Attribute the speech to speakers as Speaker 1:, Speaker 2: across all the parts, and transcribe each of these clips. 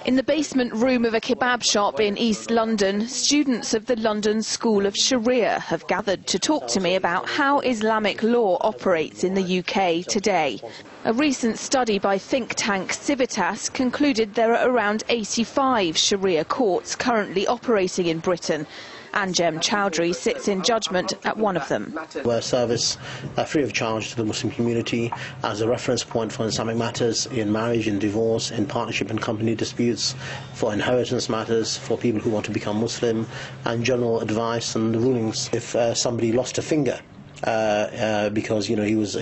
Speaker 1: In the basement room of a kebab shop in East London, students of the London School of Sharia have gathered to talk to me about how Islamic law operates in the UK today. A recent study by think tank Civitas concluded there are around 85 Sharia courts currently operating in Britain. Anjem Chowdhury sits in judgment at one of them.
Speaker 2: We're a service free of charge to the Muslim community as a reference point for Islamic matters in marriage, in divorce, in partnership and company disputes, for inheritance matters, for people who want to become Muslim, and general advice and rulings. If somebody lost a finger because he was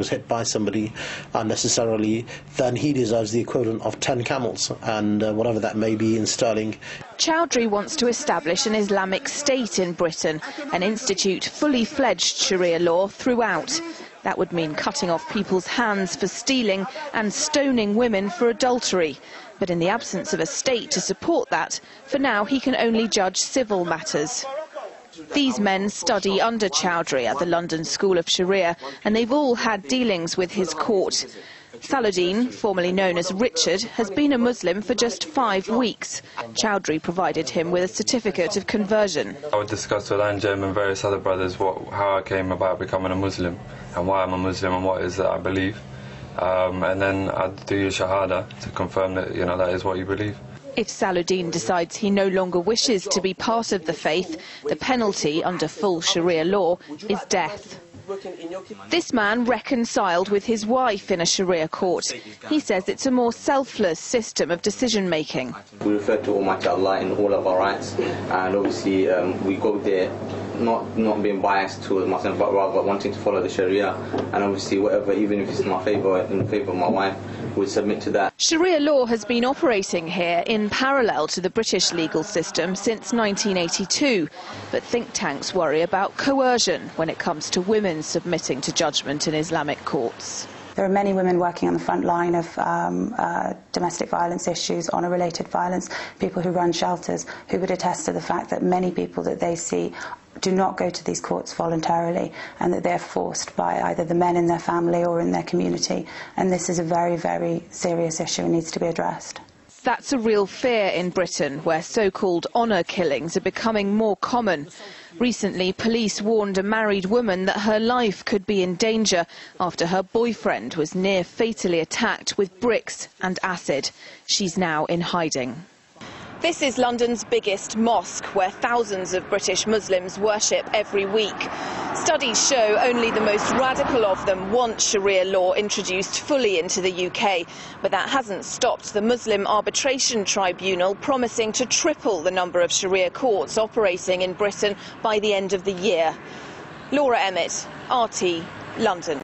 Speaker 2: hit by somebody unnecessarily, then he deserves the equivalent of 10 camels, and whatever that may be in sterling.
Speaker 1: Chowdhury wants to establish an Islamic state in Britain and institute fully fledged Sharia law throughout. That would mean cutting off people's hands for stealing and stoning women for adultery. But in the absence of a state to support that, for now he can only judge civil matters. These men study under Chowdhury at the London School of Sharia, and they've all had dealings with his court. Saladin, formerly known as Richard, has been a Muslim for just 5 weeks. Chowdhury provided him with a certificate of conversion.
Speaker 3: I would discuss with Anjem and various other brothers how I came about becoming a Muslim and why I'm a Muslim and what it is that I believe. And then I'd do your shahada to confirm that that is what you believe.
Speaker 1: If Saladin decides he no longer wishes to be part of the faith, the penalty under full Sharia law is death. This man reconciled with his wife in a Sharia court. He says it's a more selfless system of decision-making.
Speaker 4: We refer to Almighty Allah in all of our rights, and obviously we go there not being biased towards Muslims, but rather wanting to follow the Sharia, and obviously whatever, even if it's in my favour, in favour of my wife, we submit to that.
Speaker 1: Sharia law has been operating here in parallel to the British legal system since 1982, but think tanks worry about coercion when it comes to women submitting to judgment in Islamic courts.
Speaker 5: There are many women working on the front line of domestic violence issues, honour-related violence, people who run shelters, who would attest to the fact that many people that they see do not go to these courts voluntarily, and that they're forced by either the men in their family or in their community. And this is a very, very serious issue and needs to be addressed.
Speaker 1: That's a real fear in Britain, where so-called honour killings are becoming more common. Recently, police warned a married woman that her life could be in danger after her boyfriend was near fatally attacked with bricks and acid. She's now in hiding. This is London's biggest mosque, where thousands of British Muslims worship every week. Studies show only the most radical of them want Sharia law introduced fully into the UK, but that hasn't stopped the Muslim Arbitration Tribunal promising to triple the number of Sharia courts operating in Britain by the end of the year. Laura Emmett, RT, London.